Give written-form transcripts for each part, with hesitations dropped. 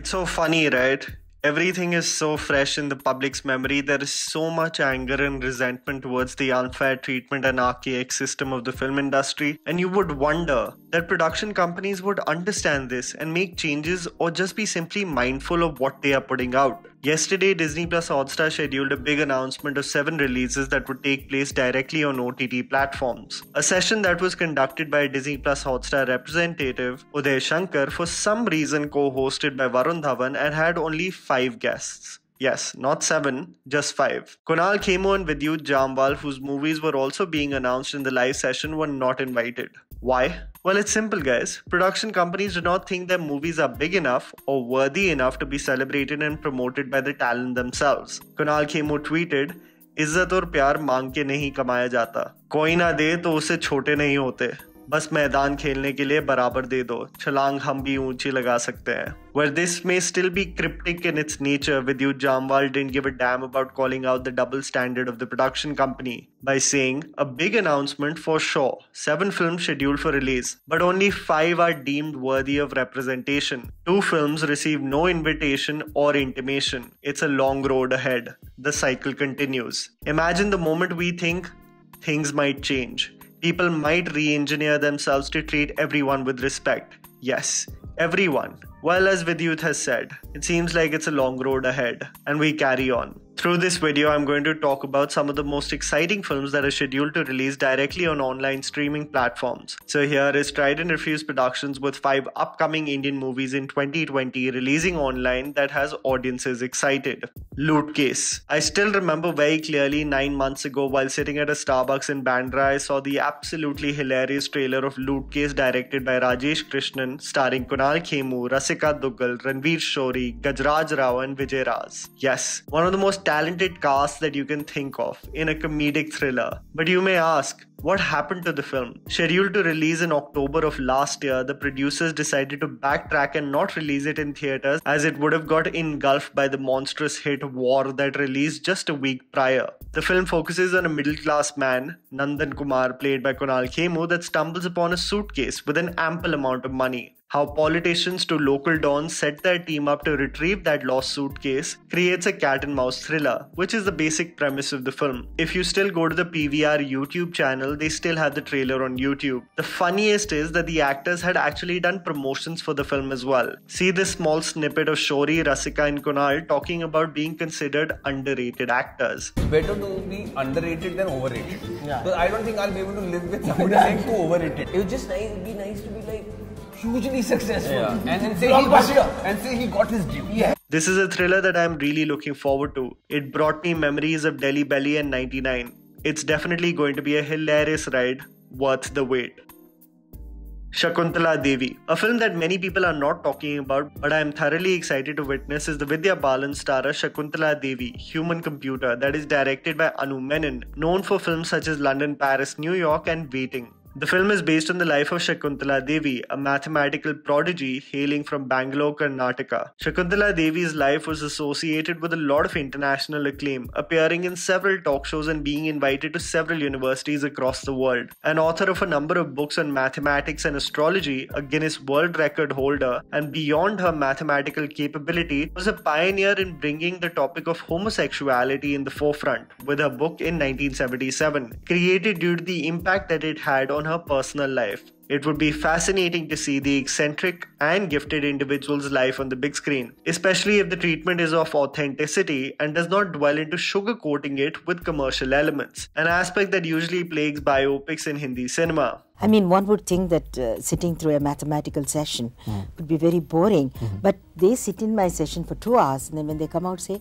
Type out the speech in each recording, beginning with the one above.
It's so funny, right? Everything is so fresh in the public's memory. There is so much anger and resentment towards the unfair treatment and archaic system of the film industry. And you would wonder that production companies would understand this and make changes or just be simply mindful of what they are putting out. Yesterday, Disney Plus Hotstar scheduled a big announcement of 7 releases that would take place directly on OTT platforms. A session that was conducted by a Disney Plus Hotstar representative, Uday Shankar, for some reason co-hosted by Varun Dhawan and had only 5 guests. Yes, not 7, just 5. Kunal Khemu and Vidyut Jamwal, whose movies were also being announced in the live session, were not invited. Why? Well, it's simple, guys. Production companies do not think their movies are big enough or worthy enough to be celebrated and promoted by the talent themselves. Kunal Khemu tweeted, "इज्जत और प्यार मांग के नहीं कमाया जाता. कोई ना दे तो उसे छोटे नहीं होते. बस मैदान खेलने के लिए बराबर दे दो. छलांग हम भी ऊंची लगा सकते हैं." Where this may still be cryptic in its nature, Vidyut Jamwal didn't give a damn about calling out the double standard of the production company by saying, "A big announcement for sure. 7 films scheduled for release, but only 5 are deemed worthy of representation. 2 films received no invitation or intimation. It's a long road ahead." The cycle continues. Imagine the moment we think things might change. People might re-engineer themselves to treat everyone with respect. Yes, everyone. Well, as Vidyut has said, it seems like it's a long road ahead, and we carry on. Through this video, I'm going to talk about some of the most exciting films that are scheduled to release directly on online streaming platforms. So here is Trident Refuse Productions with 5 upcoming Indian movies in 2020 releasing online that has audiences excited. Loot Case. I still remember very clearly 9 months ago while sitting at a Starbucks in Bandra, I saw the absolutely hilarious trailer of Loot Case directed by Rajesh Krishnan, starring Kunal Khemu, Rasika Duggal, Ranveer Shori, Gajraj Rao and Vijay Raz. Yes, one of the most talented cast that you can think of in a comedic thriller. But you may ask, what happened to the film? Scheduled to release in October of last year, the producers decided to backtrack and not release it in theaters as it would have got engulfed by the monstrous hit War that released just a week prior. The film focuses on a middle-class man, Nandan Kumar, played by Kunal Khemu, that stumbles upon a suitcase with an ample amount of money. How politicians to local dons set their team up to retrieve that lost suitcase creates a cat and mouse thriller, which is the basic premise of the film. If you still go to the PVR YouTube channel, they still have the trailer on YouTube. The funniest is that the actors had actually done promotions for the film as well. See this small snippet of Shori, Rasika and Kunal talking about being considered underrated actors. It's better to be underrated than overrated. Yeah. Because I don't think I'll be able to live with somebody saying too overrated. It would just be nice to be like hugely successful, and say he got his due. Yeah. This is a thriller that I'm really looking forward to. It brought me memories of Delhi Belly and 99. It's definitely going to be a hilarious ride, worth the wait. Shakuntala Devi. A film that many people are not talking about, but I am thoroughly excited to witness is the Vidya Balan starrer Shakuntala Devi, Human Computer, that is directed by Anu Menon, known for films such as London, Paris, New York and Waiting. The film is based on the life of Shakuntala Devi, a mathematical prodigy hailing from Bangalore, Karnataka. Shakuntala Devi's life was associated with a lot of international acclaim, appearing in several talk shows and being invited to several universities across the world. An author of a number of books on mathematics and astrology, a Guinness World Record holder, and beyond her mathematical capability, was a pioneer in bringing the topic of homosexuality in the forefront with her book in 1977, created due to the impact that it had on her personal life. It would be fascinating to see the eccentric and gifted individual's life on the big screen, especially if the treatment is of authenticity and does not dwell into sugarcoating it with commercial elements, an aspect that usually plagues biopics in Hindi cinema. I mean, one would think that sitting through a mathematical session would be very boring, but they sit in my session for 2 hours and then when they come out say,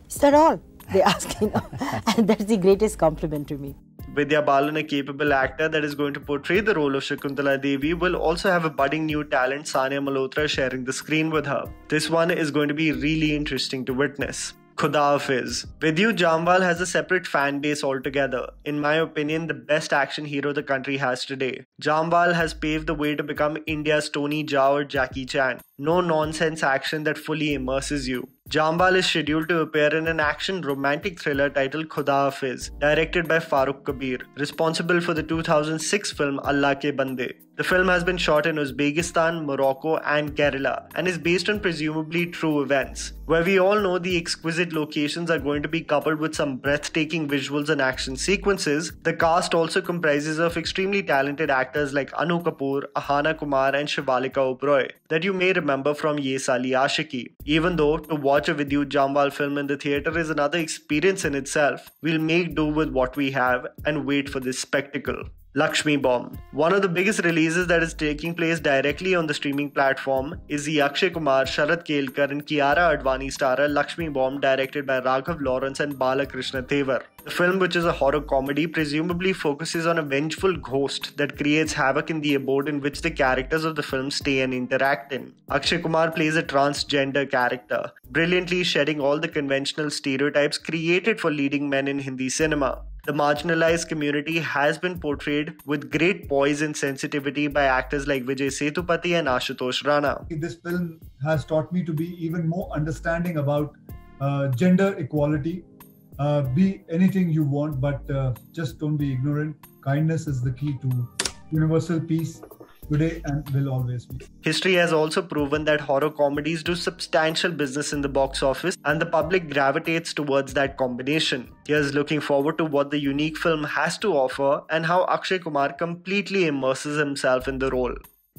"Is that all?" They ask, and that's the greatest compliment to me. Vidya Balan, a capable actor that is going to portray the role of Shakuntala Devi, will also have a budding new talent, Sania Malhotra, sharing the screen with her. This one is going to be really interesting to witness. Khuda Hafiz. Vidyut Jamwal has a separate fan base altogether. In my opinion, the best action hero the country has today. Jamwal has paved the way to become India's Tony Jaa or Jackie Chan. no nonsense action that fully immerses you. Jambal is scheduled to appear in an action romantic thriller titled Khuda Hafiz, directed by Farooq Kabir, responsible for the 2006 film Allah Ke Bande. The film has been shot in Uzbekistan, Morocco and Kerala and is based on presumably true events. Where we all know the exquisite locations are going to be coupled with some breathtaking visuals and action sequences, the cast also comprises of extremely talented actors like Anu Kapoor, Ahana Kumar and Shivalika Oberoi that you may remember from Ye Sali Aashiqui. Even though to watch a Vidyut Jambal film in the theatre is another experience in itself, we'll make do with what we have and wait for this spectacle. Lakshmi Bomb. One of the biggest releases that is taking place directly on the streaming platform is the Akshay Kumar, Sharat Kelkar and Kiara Advani starrer Lakshmi Bomb, directed by Raghav Lawrence and Balakrishna Thevar. The film, which is a horror comedy, presumably focuses on a vengeful ghost that creates havoc in the abode in which the characters of the film stay and interact in. Akshay Kumar plays a transgender character, brilliantly shedding all the conventional stereotypes created for leading men in Hindi cinema. The marginalized community has been portrayed with great poise and sensitivity by actors like Vijay Sethupathi and Ashutosh Rana. This film has taught me to be even more understanding about gender equality. Be anything you want, but just don't be ignorant. Kindness is the key to universal peace today and will always be. History has also proven that horror comedies do substantial business in the box office and the public gravitates towards that combination. Here's looking forward to what the unique film has to offer and how Akshay Kumar completely immerses himself in the role.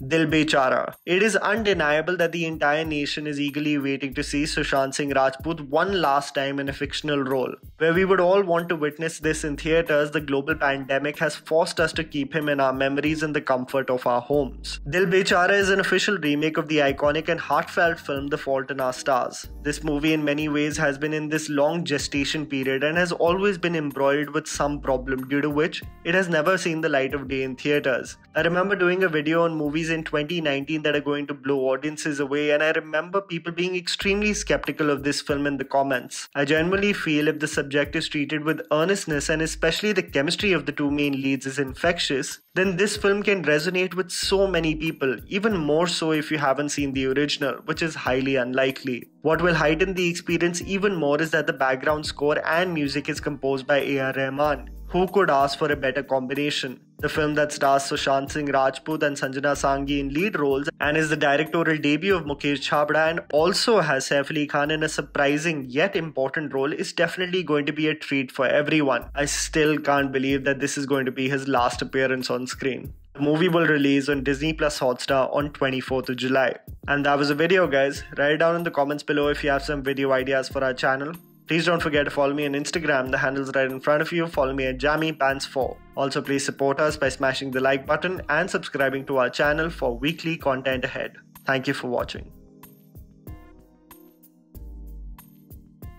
Dil Bechara. It is undeniable that the entire nation is eagerly waiting to see Sushant Singh Rajput one last time in a fictional role. Where we would all want to witness this in theatres, the global pandemic has forced us to keep him in our memories in the comfort of our homes. Dil Bechara is an official remake of the iconic and heartfelt film The Fault in Our Stars. This movie in many ways has been in this long gestation period and has always been embroiled with some problem, due to which it has never seen the light of day in theatres. I remember doing a video on movies in 2019 that are going to blow audiences away, and I remember people being extremely skeptical of this film in the comments. I genuinely feel if the subject is treated with earnestness and especially the chemistry of the two main leads is infectious, then this film can resonate with so many people, even more so if you haven't seen the original, which is highly unlikely. What will heighten the experience even more is that the background score and music is composed by A.R. Rahman. Who could ask for a better combination? The film that stars Sushant Singh Rajput and Sanjana Sanghi in lead roles and is the directorial debut of Mukesh Chhabra and also has Saif Ali Khan in a surprising yet important role is definitely going to be a treat for everyone. I still can't believe that this is going to be his last appearance on screen. The movie will release on Disney Plus Hotstar on 24th of July. And that was the video, guys. Write it down in the comments below if you have some video ideas for our channel. Please don't forget to follow me on Instagram, the handle's right in front of you. Follow me at JammyPants4. Also, please support us by smashing the like button and subscribing to our channel for weekly content ahead. Thank you for watching.